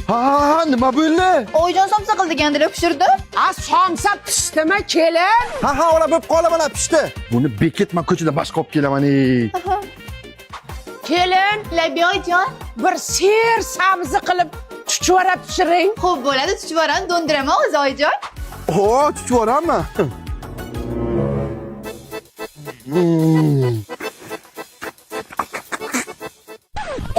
Ha, nima bo'ldi? Oyijon somsa qildigandir, pishirdi. Somsa pishdimi kelin? Ha, ona bo'lib qolib mana pishdi. Buni beketma ko'chada boshqa olib kelaman. Kelin, Labiyoyjon. bir ser sabzi qilib chuchvara pishiring. Xo'p bo'ladi, chuchvarani do'ndiraman o'zi oyijon. O, chuchvaranmi?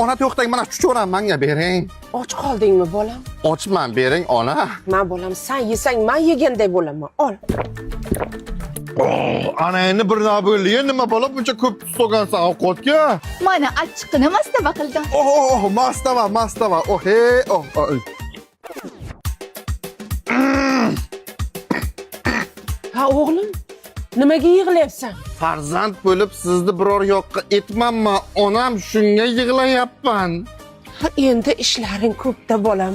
Ona to'xtang, mana chuchvarani menga bering. Och qoldingmi bolam? Ochman, bering ona. Men bolam, sen yesang men yeganday bo'laman. Ol. Ana endi bir nima bo'ldi. Nima bo'lib buncha ko'p so'gansan ovqatga? Mana achchiqini mastava qildim. Mastava. Oh, hey, oh. Ha o'g'lim, nimaga yig'layapsan? Farzand bo'lib sizni biror yoqqa etmanmi? Onam shunga yig'layapman. Ha, endi ishlaring ko'pda bolam.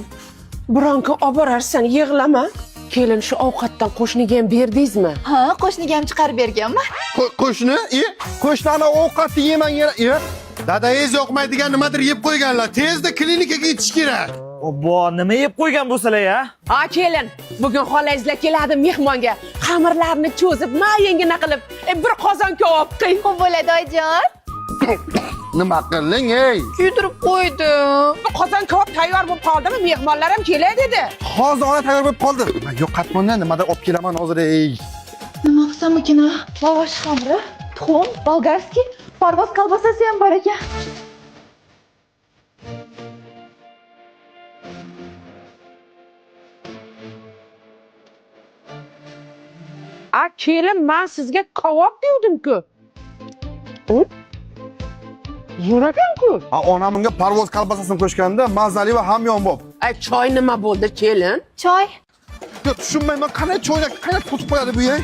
Biron kun olib borarsan, yig'lama. Kelin shu ovqatdan qo'shniga ham berdingizmi? Ha, qo'shniga ham chiqarib berganman. Qo'shni? Qo'shnilarni ovqatni yemang yana. Dadangiz yoqmaydigan nimadir yeb qo'yganlar. Tezda klinikaga yetish kerak. Obbo, nima yeb qo'ygan bo'lsalar ya? Ha, kelin, bugun xolangizlar keladi mehmonga. Xamirlarni cho'zib, mayingina qilib, bir qozon kavob qiling. Xo'p bo'ladi oyijon. Nima qiling, ey? Kuydirib qo'ydim. Qozon kavob tayyor bo'lib qoldimi? Mehmonlar ham keladi dedi. Hozir ona tayyor bo'lib qoldi. Yo'q, qatmondan nimadir olib kelaman hozir, ey. Nima qilsam ekan? Lavash xamiri, tuxum, bolgarskiy, parvoz kolbasasi ham bor ekan. A, kelin, men sizga kavob devdim-ku. Zo'rakan-ku. Onam bunga parvoz kolbasasini qo'shganda mazali va hamyon bo'lib. Ay, choy nima bo'ldi, kelin? Choy. Yo'q, tushunmayman, qanday choyga qanday qo'shib qo'yadi bu ey?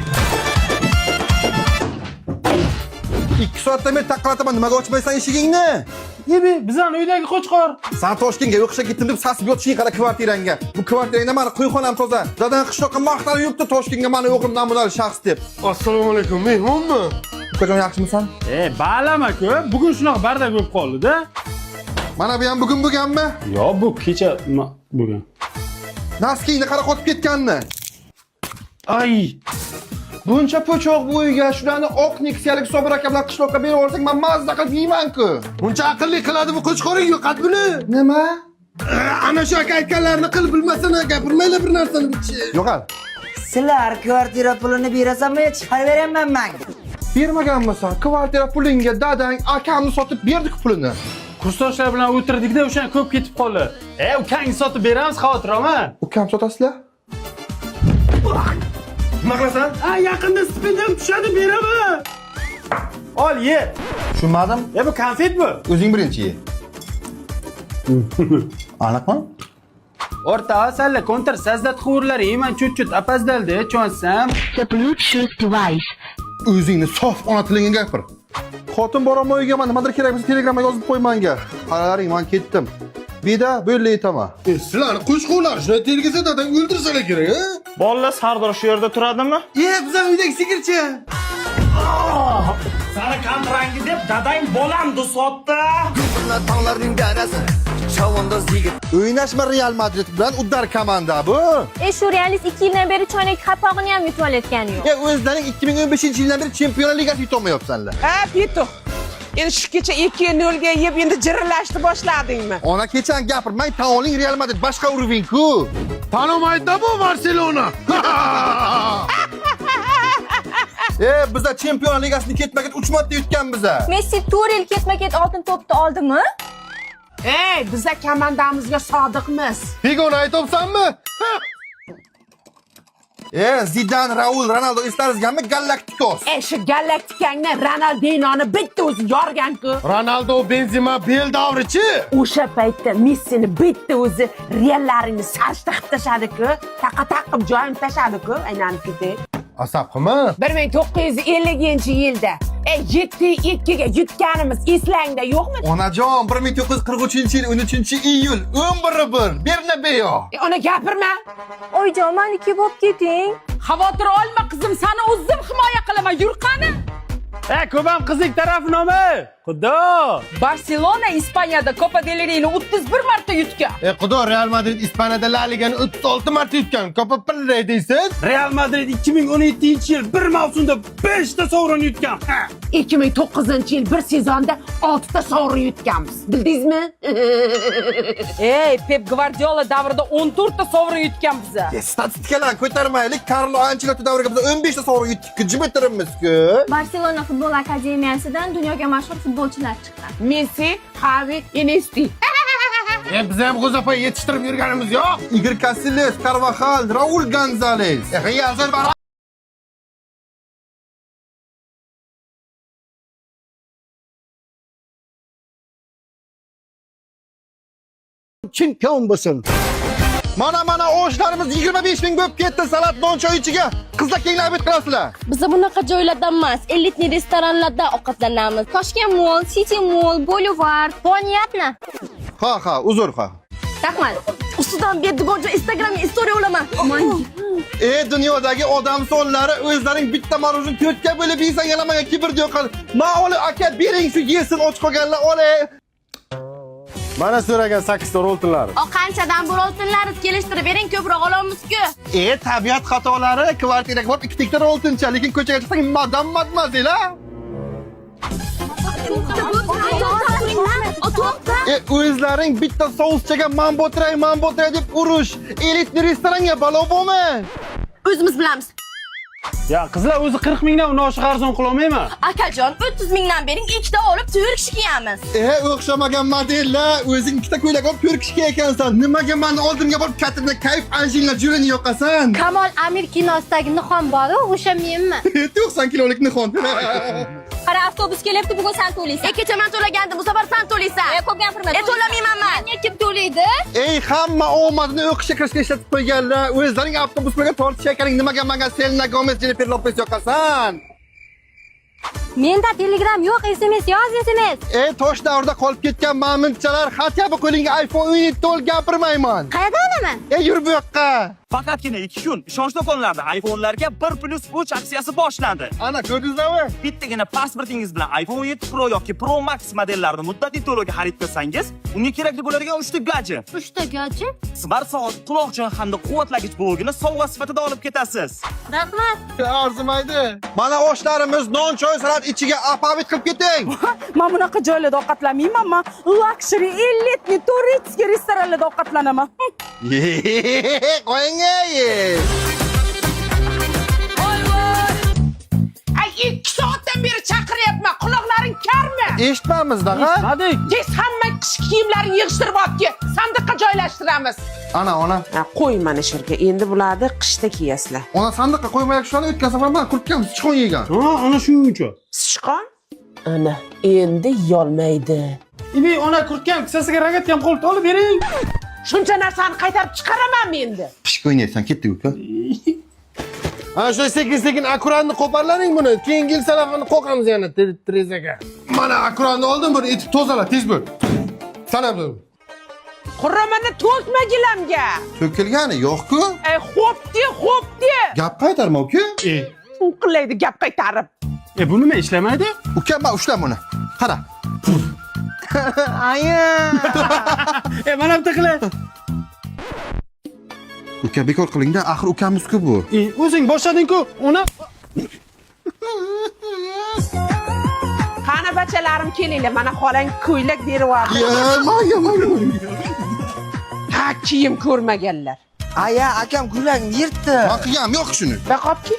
2 soatdan beri taqalataman, nimaga ochmaysan eshigingni? Yebi, bizning uydagi qo'chqor. Sen Toshkentga o'qishga ketdim deb sasib yotishing qara kvartirangga. Bu kvartirangda meni qo'yxonam toza. Dadan qishloqqa maqtalib yuribdi Toshkentga meni o'g'lim namunali shaxs deb. Assalomu alaykum, mehmonmi? Ukajon yaxshimisan? Balama-ku, bugun shunaqa bardak bo'lib qoldi-da. Mana bu ham bugun bo'lganmi? Yo'q, bu kecha bugun. Naskingni qara qotib ketganni. Ay, Buncha po'choq bo'yiga shularni oq neksiyalik Sobir aka bilan qishloqqa berib yuborsang, men mazza qilib yeyman-ku. Buncha aqlli qiladi bu qo'chqoring yo'qat buni. Nima? Ana shu aka aytganlarini qilib bilmasana, gapirmaylar bir narsani bichi. Yo'qal. Sizlar kvartira pulini berasanmi, chiqarib beraman men. Bermaganmisan? Kvartira pulingga dadang akamni sotib berdik pulini. kursdoshlar bilan o'tirdik-da, o'shan ko'p ketib qoldi. Ukangni sotib beramiz, xavotir olma. Ukam sotasizlar? Nima qilasan? Yaqinda stipendiyam tushadi, beraman. Ol, ye. Tushunmadim. Bu konfet bu. O'zing birinchi ye. Aniqmi? O'rta asalla konter sazdat quvurlari yeyman, chut-chut apazdaldi, cho'nsam. The Bluetooth device. O'zingni sof ona tilingga gapir. Xotin boraman uyga, men nimadir kerak bo'lsa Telegramga yozib qo'y menga. Qaralaring, men ketdim. Beda bo'ldi aytaman. Sizlarni qo'chqorlar shuni telgisa dadan o'ldirsalar kerak, ha? Bolalar Sardor shu yerda turadimi? Bizning uydagi sigirchi. Sani qandrangi deb dadang bolamdi sotdi. Tonglarning darasi. Chavandoz yigit. O'ynashma Real Madrid bilan uddar komanda bu. Shu realist 2 yildan beri choynak qapog'ini ham yutib olayotgani yo'q. O'zlaring 2015-yildan beri Chempionlar Ligasi yutolmayapsanlar. Ha, Pitu. Endi shu kecha 2-0 ga yeb endi jirillashni boshladingmi? Ona kechani gapirmang, taoling Real Madrid boshqa urving-ku. Tanomaydi bu Barselona. Bizda Chempionlar Ligasini ketma-ket 3 marta yutgan biza. Messi 4 yil ketma-ket oltin to'pni oldimi? Ey, biza komandamizga sodiqmiz. Figoni aytibsanmi? Zidane, Raul, Ronaldo eslaringizmi? Galaktikos. Shu galaktikangni Ronaldinoni bitta o'zi yorgan-ku. Ronaldo, Benzema, Bel davrichi. O'sha paytda Messini bitta o'zi rellarini sarishta qilib tashadi-ku. Taqa-taqib joyini tashadi-ku, aylanib ketay. Asab qilma. 1950-yilda 7-2 ga yutganimiz eslangda yo'qmi? Onajon, 1943-yil 13-iyul 11-1 Bernabeu. Ona gapirma. Oyjon, meniki bo'lib keting. Xavotir olma qizim, seni o'zim himoya qilaman, yur qani. Ko'pam qizlik tarafinomi? Xudo! Barselona Ispaniyada Copa del Rey'ni 31 marta yutgan. Xudo, Real Madrid Ispaniyada La Ligani 36 marta yutgan. Copa del Rey deysiz? Real Madrid 2017-yil bir mavsumda 5 ta sovrin yutgan. 2009-yil bir sezonda 6 ta sovrin yutganmiz. Bildingizmi? Ey, Pep Guardiola davrida 14 ta sovrin yutgan biz. Statistikalarni ko'tarmaylik. Carlo Ancelotti davriga biz 15 ta sovrin yutdik. Jim o'tiribmiz-ku. Barselona futbol akademiyasidan dunyoga mashhur futbolchilar chiqqan. Messi, Xavi, Iniesta. Biz ham g'o'zafay yetishtirib yurganimiz yo'q. Igor Casillas, Carvajal, Raul Gonzalez. Yazar bar chempion bo'lsin. Mana oshlarimiz 25 ming bo'lib ketdi salat non choy ichiga. Qizlar kenglar obed qilasizlar. Biz bunaqa joylarda emas, elitni restoranlarda ovqatlanamiz. Toshkent Mall, City Mall, Boulevard, Понятно? Ha, uzr ha. Rahmat. Ustidan berdigoncha Instagramga story olaman. Dunyodagi odam sonlari o'zlarining bitta maruzini 4 ga bo'lib yeysan yalamagan kibr yo'q. Ma'oli aka bering shu yesin och qolganlar olay. Mana so'ragan 8 ta oltinlari. O qanchadan bir oltinlaringiz kelishtirib bering, ko'proq olamiz-ku. Tabiat xatolari, kvartiraga borib 2 ta oltincha, lekin ko'chaga chiqsang madam madmazela. O'zlaring bitta souschaga mambotiray deb urush. Elitni restoranga balo bo'lma. O'zimiz bilamiz. Ya qizlar o'zi 40 mingdan uni oshiq arzon qila olmayman. Akajon 30 mingdan bering, ikkita olib 4 kishi kiyamiz. O'xshamagan modellar, o'zing ikkita ko'ylak olib 4 kishi ekansan. Nimaga meni oldimga borib katimda kayf Anjelina Jolini yoqasan? Kamol Amir kinosidagi Nixon bor-ku, o'sha menman. 90 kilolik Nixon. Qara, avtobus kelyapti, bugun sen to'laysan. Kecha men to'lagandim, bu safar sen to'laysan. Ko'p gapirma. To'lamayman men. Menga kim to'laydi? Hamma omadini o'qishga kirishga ishlatib qo'yganlar. O'zlaring avtobuslarga tortishayotganing nimaga menga Selena Gomez, Jennifer Lopez yoqasan? Menda Telegram yo'q, SMS yoz, SMS. Tosh davrida qolib ketgan mamintchalar, xat yabi qo'lingga iPhone 17 to'l gapirmayman. Qayerda olaman? Yur bu yoqqa. Faqatgina 2 kun ishonch do'konlarida iPhone'larga 1+3 aksiyasi boshlandi. Ana ko'rdingizmi? Bittagina pasportingiz bilan iPhone 17 Pro yoki Pro Max modellarini muddatli to'lovga xarid qilsangiz, unga kerakli bo'ladigan 3 ta gadjet, 3 ta gadjet? smart soat, quloqchin hamda quvvatlagich blogini sovg'a sifatida olib ketasiz. Rahmat. Arzimaydi. Mana oshlarimiz non choy salat ichiga apavit qilib keting. Men bunaqa joylarda ovqatlanmayman, men luxury elitni turistik restoranlarda ovqatlanaman. Qo'ying. Ay, 2 soatdan beri chaqiryapman. Quloqlaring karmi? Eshitmamizda, ha? Eshitmadik. Tez hamma qish kiyimlarini yig'ishtirib olibki, sandiqqa joylashtiramiz. Ona. Qo'y mana shu yerga. Endi bularni qishda kiyasizlar. Ona sandiqqa qo'ymayak shularni o'tgan safar men kurtkam sichqon yegan. Ana shuning uchun. Sichqon? Ana, endi yolmaydi. Ona kurtkam kissasiga rogatkam qo'lta olib bering. Shuncha narsani qaytarib chiqaramanmi endi? Pishq o'ynaysan, ketdik uka. Ana shu sekin akuratni qo'parlaring buni. Keyingi yil salafini qo'qamiz yana trezaga. Mana akuratni oldim, buni etib tozala, tez bo'l. Sanab dur. Quramani to'kmagilamga. To'kilgani yo'q-ku. Xo'pdi. Gap qaytarma uka. Qilaydi gap qaytarib. Bu nima ishlamaydi? Uka, men ushlam buni. Qara. Mana bitta qilay. Uka, bekor qiling-da, axir ukamiz-ku bu. O'zing boshlading-ku, ona. Qani bachalarim kelinglar, mana xolang ko'ylak berib yubordi. Ha, kiyim ko'rmaganlar. Aya, akam ko'ylagimni yirtdi. Men qilganim yo'q shuni. Baqopki.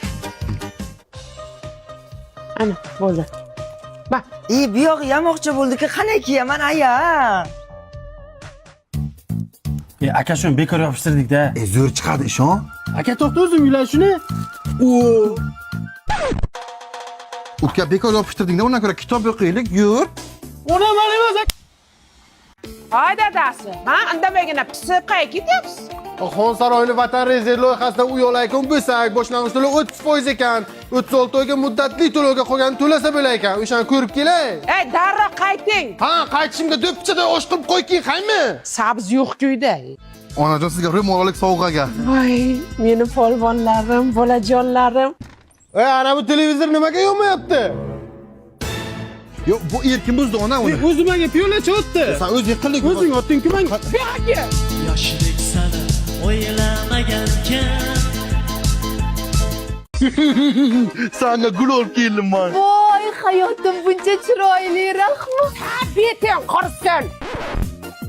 Ana, bo'ldi. Bak. Bu yog'i yamoqcha bo'ldi-ku, qanday kiyaman aya? Aka shuni bekor yopishtirdik-da. Zo'r chiqadi ishon. Aka to'xta o'zim yulay shuni. Uka, bekor yopishtirding-da, undan ko'ra kitob o'qiylik, yur. Ona mal emas. Hoy dadasi, men indamagina pisib qayga ketyapsiz? Xon saroyli vatan rezerv loyihasida uy olaykan bo'lsak, boshlang'ich to'lov 30% ekan. 36 oyga muddatli to'lovga qo'ygan to'lasa bo'lar ekan. O'shani ko'rib kelay. Ey, darrov qayting. Ha, qaytishimga do'ppichada osh qilib qo'yking, qaymi? Sabz yo'q-ku uyda. Onajon sizga ro'molik sovg'aga. Voy, meni polvonlarim, bolajonlarim. Ana bu televizor nimaga yonmayapti? Yo'q, bu erkin buzdi ona uni. O'zim menga piyola o'tdi. Sen o'zing qildik. O'zing otding-ku menga. Yoshlik sani o'ylamagankan. Senga gul olib keldim men. Voy, hayotim buncha chiroyli, rahmat. Beting qursin.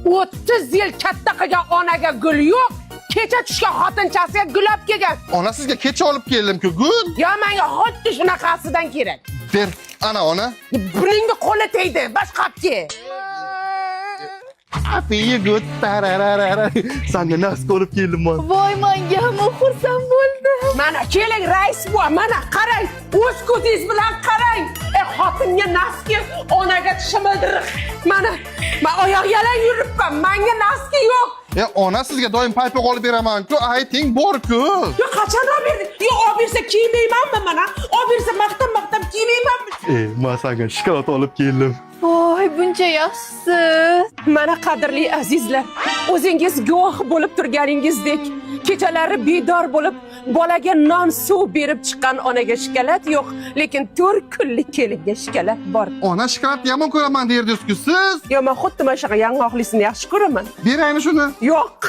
30 yil katta qilgan onaga gul yo'q. Kecha tushgan xotinchasiga gul olib kelgan. Ona sizga kecha olib keldim-ku, gul. Yo, menga xuddi shunaqasidan kerak. Ber, ana ona. Buningga qo'li tegdi, boshqa olib kel. Afiye good. Tarararara. Senga nasib olib keldim men. Voy, menga ham xursand bo'ldim. Mana keling rais bu, mana qarang. O'z ko'zingiz bilan qarang. Xotinga naski, onaga tishimdir. Mana, men oyoq yalang yuribman. Menga naski yo'q. Ona sizga doim paypoq olib beraman-ku, ayting bor-ku. Yo, qachon olib berdi? Yo, olib bersa kiymaymanmi mana? Olib bersa maqtab kiymaymanmi? Men senga shokolad olib keldim. Voy, buncha yaxshisiz. Mana qadrli azizlar, o'zingiz guvoh bo'lib turganingizdek, kechalari bedor bo'lib, bolaga non suv berib chiqqan onaga shokolad yo'q, lekin 4 kunlik kelinga shokolad bor. Ona shokoladni yomon ko'raman derdingiz-ku siz. Yo, men xuddi mana shunaqa yong'oqlisini yaxshi ko'raman. Beraymi shuni? Yo'q.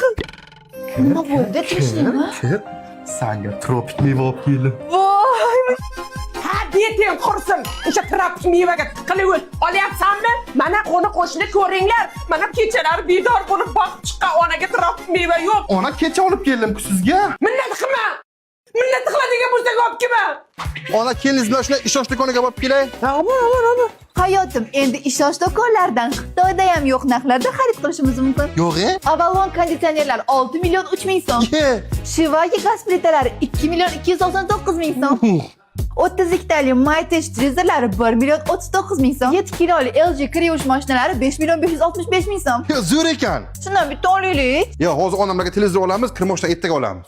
Nima bo'ldi, tinchlikmi? Senga tropik meva olib keldim. Voy, Ha, beting qursin. O'sha tropik mevaga tiqilib olyapsanmi? Mana qo'ni-qo'shni ko'ringlar. Mana kechalari bedor bo'lib boqib chiqqan onaga tropik meva yo'q. Ona kecha olib keldim-ku sizga. Minnat qilma. Minnat qiladigan bo'lsak olib kelma. Ona kelingiz bilan shunday ishonchli ko'rinaga borib kelay. hayotim, endi ishonch do'konlaridan Xitoyda ham yo'q narxlarda xarid qilishimiz mumkin. Yo'q-e? Avalon konditsionerlar 6 million 3 ming so'm. Shivagi gaz plitalari 2 million 299 ming so'm. 32 tali Mytech televizorlari 1 million 39 ming so'm. 7 kiloli LG kir yuvish mashinalari 5 million 565 ming so'm. Zo'r ekan. Shundan bitta olaylik. Yo, hozir onamlarga televizor olamiz, kirmoshdan ertaga olamiz.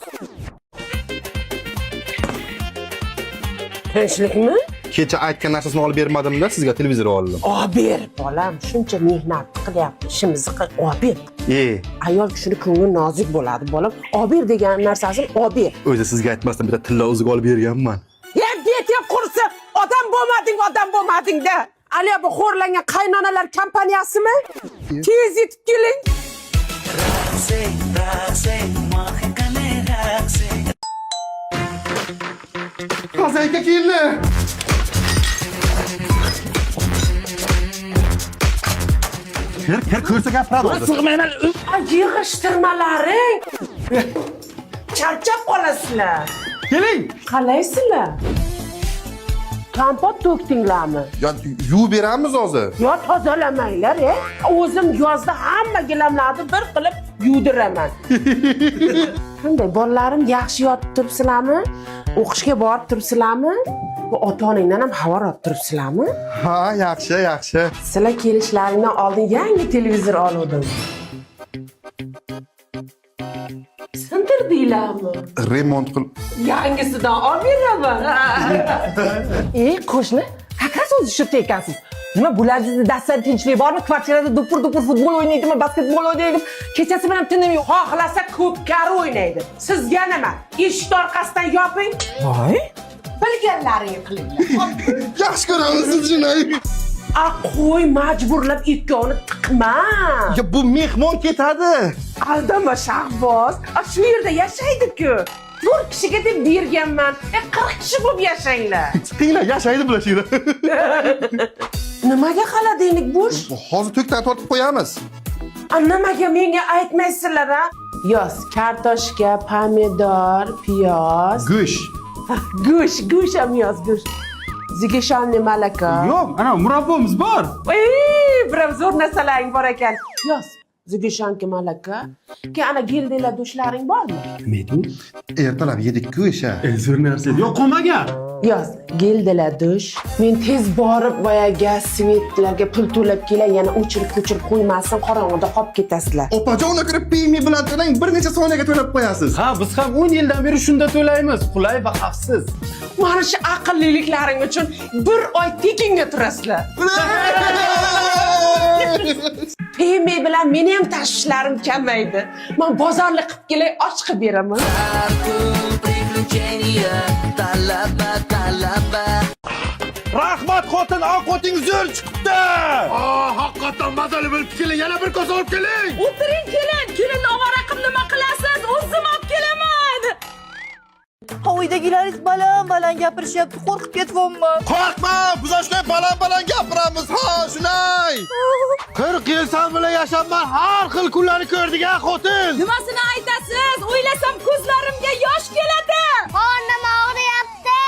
Tinchlikmi? Kecha aytgan narsasini olib bermadim-da, sizga televizor oldim. Ber, bolam, shuncha mehnat qilyapti, ishimizni qil, ber. Ayol kishini ko'ngli nozik bo'ladi, bolam. Ber degan narsasini ber. O'zi sizga aytmasdan bitta tilla o'ziga olib berganman. Beting qursin, odam bo'lmading-da. Aliya bu xo'rlangan qaynonalar kompaniyasimi? Tez yetib keling. Qazayka keldi. Kir ko'rsa gapiradi. Sig'mayman. Yig'ishtirmalaring. Charchab qolasizlar. Keling. Qalaysizlar? Kompot to'kdinglarmi? Yo, yuvib beramiz hozir. Yo, tozalamanglar, O'zim yozda hamma gilamlarni bir qilib yuvdiraman. Qanday, bolalarim yaxshi yotib turibsizlarmi? O'qishga borib turibsizlarmi? Bu ota-onangdan ham xabar olib turibsizlarmi? Ha, yaxshi. Sizlar kelishlaringdan oldin yangi televizor oldim. Sindirdinglarmi? Remont qil. Yangisidan olib beraman. Qo'shni, qaqas o'zi shu ekansiz. Nima bularning dastlab tinchlik bormi? Kvartirada dupur futbol o'ynaydimi, basketbol o'ynaydimi? Kechasi bilan tinim yo'q. Xohlasa ko'pkari o'ynaydi. Sizga nima? Eshik orqasidan yoping. Voy! Bilganlaringni qilinglar. Yaxshi ko'ramiz siz shuni. Qo'y, majburlab ikkovini tiqma. Ya bu mehmon ketadi. Aldama Shahboz. Shu yerda yashaydi-ku. 4 kishiga deb berganman. 40 kishi bo'lib yashanglar. Chiqinglar, yashaydi bular shu yerda. Nimaga xaladinglik bo'sh? Hozir to'kdan tortib qo'yamiz. Nimaga menga aytmaysizlar, ha? Yoz, kartoshka, pomidor, piyoz. Go'sht ham yoz, go'sht. Zigishonni malaka. Yo'q, ana murabbomiz bor. Biram zo'r narsalaring bor ekan. Yoz, zigishonki malaka. Ana gildilar dushlaring bormi? Nima? Ertalab yedik-ku o'sha. Zo'r narsa. Yo'q, qolmagan. Yoz, gildilar dush. Men tez borib boyaga svetlarga pul to'lab kelay, yana o'chirib qo'ymasin, qorong'ida qolib ketasizlar. Opajon, kirib piymi bilan to'lang, bir necha soniyaga to'lab qo'yasiz. Ha, biz ham 10 yildan beri shunda to'laymiz. Qulay va xavfsiz. Mana shu aqlliliklaring uchun bir oy tekinga turasizlar. Piymi bilan meni ham tashvishlarim kamaydi. Men bozorlik qilib kelay, och qilib beraman. Rahmat xotin, ovqating zo'r chiqibdi. Haqiqatan mazali bo'lib keling, yana bir kosa olib keling. O'tiring kelin. Kelinni ovorakim nima qilasiz? O'zim olib kelaman. Uydagilaringiz baland gapirishyapti, qo'rqib ketyapman. Qo'rqma, biz shunday baland gapiramiz, ha, shunday. 40 yil sen bilan yashabman, har xil kunlarni ko'rdik-a, xotin. Nimasini aytasiz? O'ylasam ko'zlarimga yosh keladi. Qornim og'riyapti.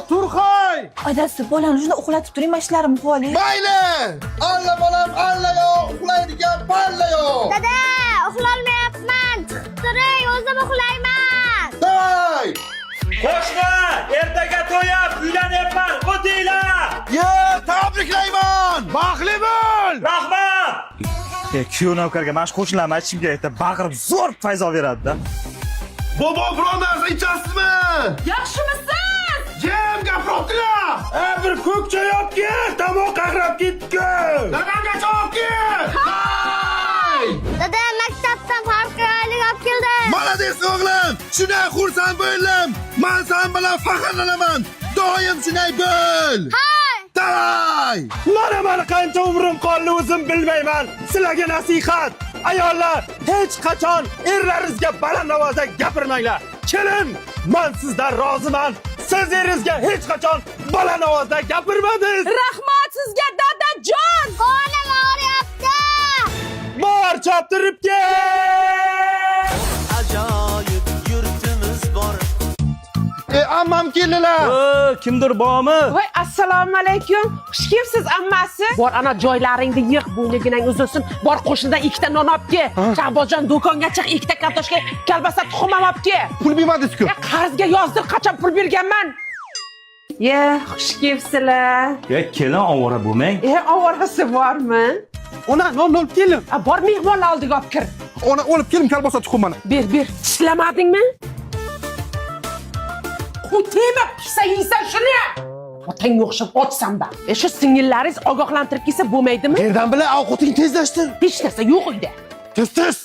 Turxoy. Adasi, bolani shunda uxlatib turing, mana ishlarim qoli. Mayli. Alla bolam, alla yo'q, uxlaydigan palla yo'q. Dada, uxlolmayapman. Chiqib turing, o'zim uxlayman. Davay. Qo'shni, ertaga to'yib uylanyapman. O'tinglar. Ye, tabriklayman. Baxtli bo'l. Rahmat. Kuyov navkarga mana shu qo'shnilarni aytishimga aytib, baqirib zo'r fayzo beradi-da. Bobo birodar, ichasizmi? Yaxshimisiz? Jem gapiribdilar. Bir ko'k choy olib kel, tomoq qaqrab ketdi. Dadamga choy olib kel. Dada, maktabdan farqli olib keldim. Malades o'g'lim. Shunday xursand bo'ldim. Men sen bilan faxrlanaman. Doim shunday bo'l. Hay! Davay! Mana qancha umrim qoldi o'zim bilmayman. Sizlarga nasihat. Ayollar, hech qachon erlaringizga baland ovozda gapirmanglar. Kelin, men sizdan roziman. Siz eringizga hech qachon baland ovozda gapirmadingiz. Rahmat sizga dadajon. Qornim og'riyapti. Bor choptirib kel. Ajoyib yurtimiz bor. Ammam keldilar. Kimdir bormi? Voy, assalomu alaykum. Xush kelibsiz ammasi. Bor ana joylaringni yig', bo'yniginang uzilsin. Bor qo'shnidan 2 ta non olib kel. Shahbozjon do'konga chiq, 2 ta kartoshka, kalbasa, tuxum ham olib kel. Pul bermadingiz-ku. Qarzga yozdir, qachon pul berganman? Ye, xush kelibsizlar. Kelin ovora bo'lmang. Ovorasi bormi? Ona non olib keling. Bor mehmonlar oldiga olib kir. Ona olib keling kalbosa tuxumini. Ber. Tishlamadingmi? Qo'tema, pisa yeysan shuni. Otang o'xshab ochsam-da. Shu singillaringiz ogohlantirib kelsa bo'lmaydimi? Yerdan bilan ovqating tezlashtir. Hech narsa yo'q uyda. Tez.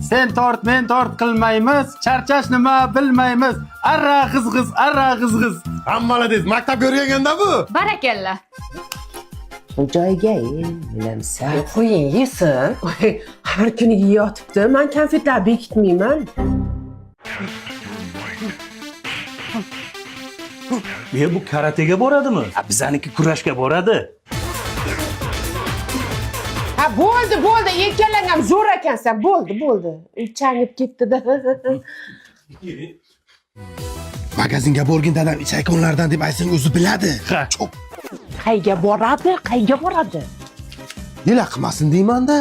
Sen tort, men tort qilmaymiz. Charchash nima bilmaymiz. Arra g'izg'iz. Hammaladiz, maktabga o'rganganda bu. Barakalla. Joyga bilamsan. Qo'ying yesin. Har kuni yeyotibdi. Men konfetlar bekitmayman. Bu karatega boradimi? Bizaniki kurashga boradi. Ha, bo'ldi. Ikkalang ham zo'r ekansan. Bo'ldi. Changib ketdi-da. Magazinga borgin dadam ichaykonlardan deb aytsang o'zi biladi. Qayga boradi? Nima qilmasin deyman-da.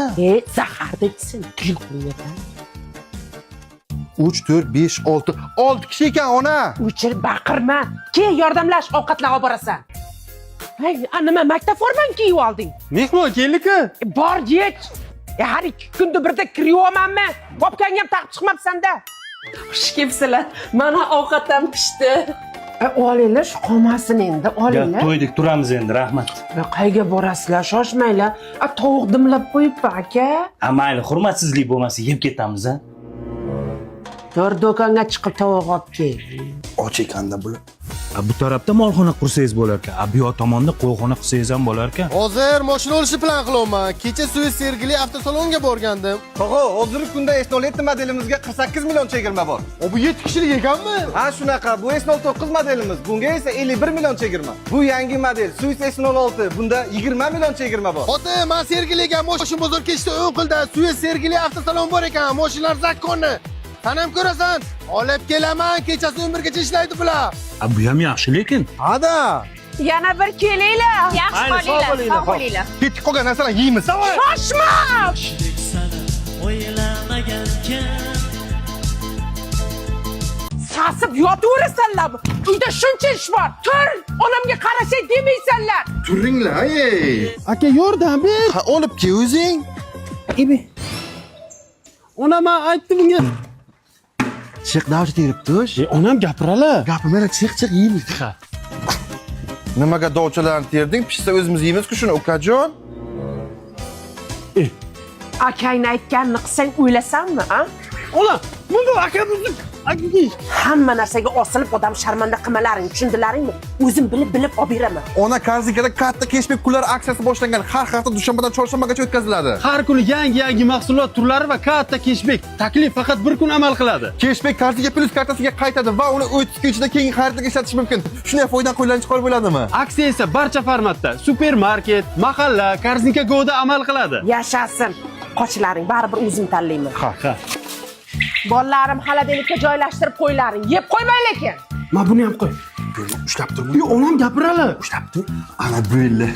Zahar debsin. Tirik qo'yasan. 3, 4, 5, 6 kishi ekan ona. O'chirib baqirma. Kel, yordamlash, ovqatlar olib borasan. Hay, nima maktab formani kiyib olding? Mehmon keldi-ku. Bor yech. Har 2 kunda birda kiryapmanmi? Bobkang ham taqib chiqmabsan-da. Xush kelibsizlar. Mana ovqatam pishdi. Olinglar, qolmasin endi, olinglar. To'ydik, turamiz endi, rahmat. Qayga borasizlar? Shoshmanglar. Tovuq dimlab qo'yibdi aka. Mayli, hurmatsizlik bo'lmasa yeb ketamiz-a. To'r do'konga chiqib tovuq olib kel. Och ekanda bular. Bu tarafda molxona qursangiz bo'lar ekan. Bu yoq tomonda qo'yxona qilsangiz ham bo'lar ekan. Hozir mashina olishni plan qilyapman. Kecha Suez Sergeli avtosalonga borgandim. Tog'a, hozirgi kunda S07 modelimizga 48 million chegirma bor. Bu 7 kishilik ekanmi? Ha, shunaqa. Bu S09 modelimiz. Bunga esa 51 million chegirma. Bu yangi model Suez S06. Bunda 20 million chegirma bor. Ota, men Sergeliga mashina bozor ketishda o'qilda Suez Sergeli avtosalon bor ekan. Mashinalar zakkonni. Sen ham ko'rasan, olib kelaman, kechasi 11gacha ishlaydi bular. Bu ham yaxshi lekin. Hada. Yana bir kelinglar. Yaxshi qolinglar. Ketib qolgan narsalarni yeymiz. Shoshma! Yoshlik sana o'ylamagankan. Sasib yotaverasanlarmi? Uyda shuncha ish bor. Tur, onamga qarashay demaysanlar. Turinglar, ey. Aka, yordam ber. Ha, olib kel o'zing. Onam aytdi bunga. Chiq, davlat teribdi. Onam gapirala. Gapimni chiq yeymiz. Nimaga dovchalarni terding? Pishsa o'zimiz yeymiz-ku shuni, ukajon. Akangni aytganini qilsang o'ylasanmi, a? Ola, bunda aka bizni Hamma narsaga osilib odam sharmanda qilmalaring, tushundilaringmi? O'zim bilib olib beraman. Ona Korsikada katta cashback kunlari aksiyasi boshlangan. Har hafta dushanbadan chorshanbagacha o'tkaziladi. Har kuni yangi mahsulot turlari va katta cashback. Taklif faqat bir kun amal qiladi. Cashback Korsika Plus kartasiga qaytadi va uni 30 kun ichida keyingi xaridlarga ishlatish mumkin. Shunday foydadan qo'llanib chiqarib bo'ladimi? Aksiya esa barcha formatda, supermarket, mahalla, Korzinka Go'da amal qiladi. Yashasin. Qochlaring baribir o'zim tanlayman. Ha. Bolalarim xaladelikka joylashtirib qo'ylaring. Yeb qo'ymang lekin. Ma buni ham qo'y. Ushlab tur. Yo, onam gapirali. Ushlab tur. Ana böyle.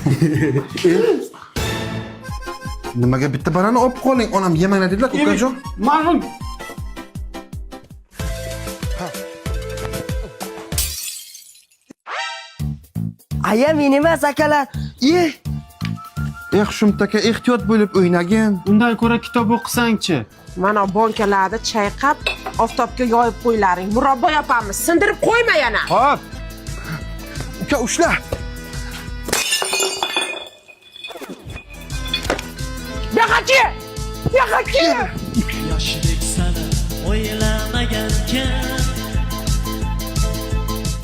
Nimaga bitta banana olib qoling? Onam yemanglar dedilar, ukajon. Marhum. Aya men emas akalar. Shumtaka ehtiyot bo'lib o'ynagin. Undan ko'ra kitob o'qisang-chi. Mana bonkalarni chayqab, oftobga yoyib qo'ylaring. Murabbo yopamiz. Sindirib qo'yma yana. Hop. Uka ushla. Yo'qachi! Yoshidek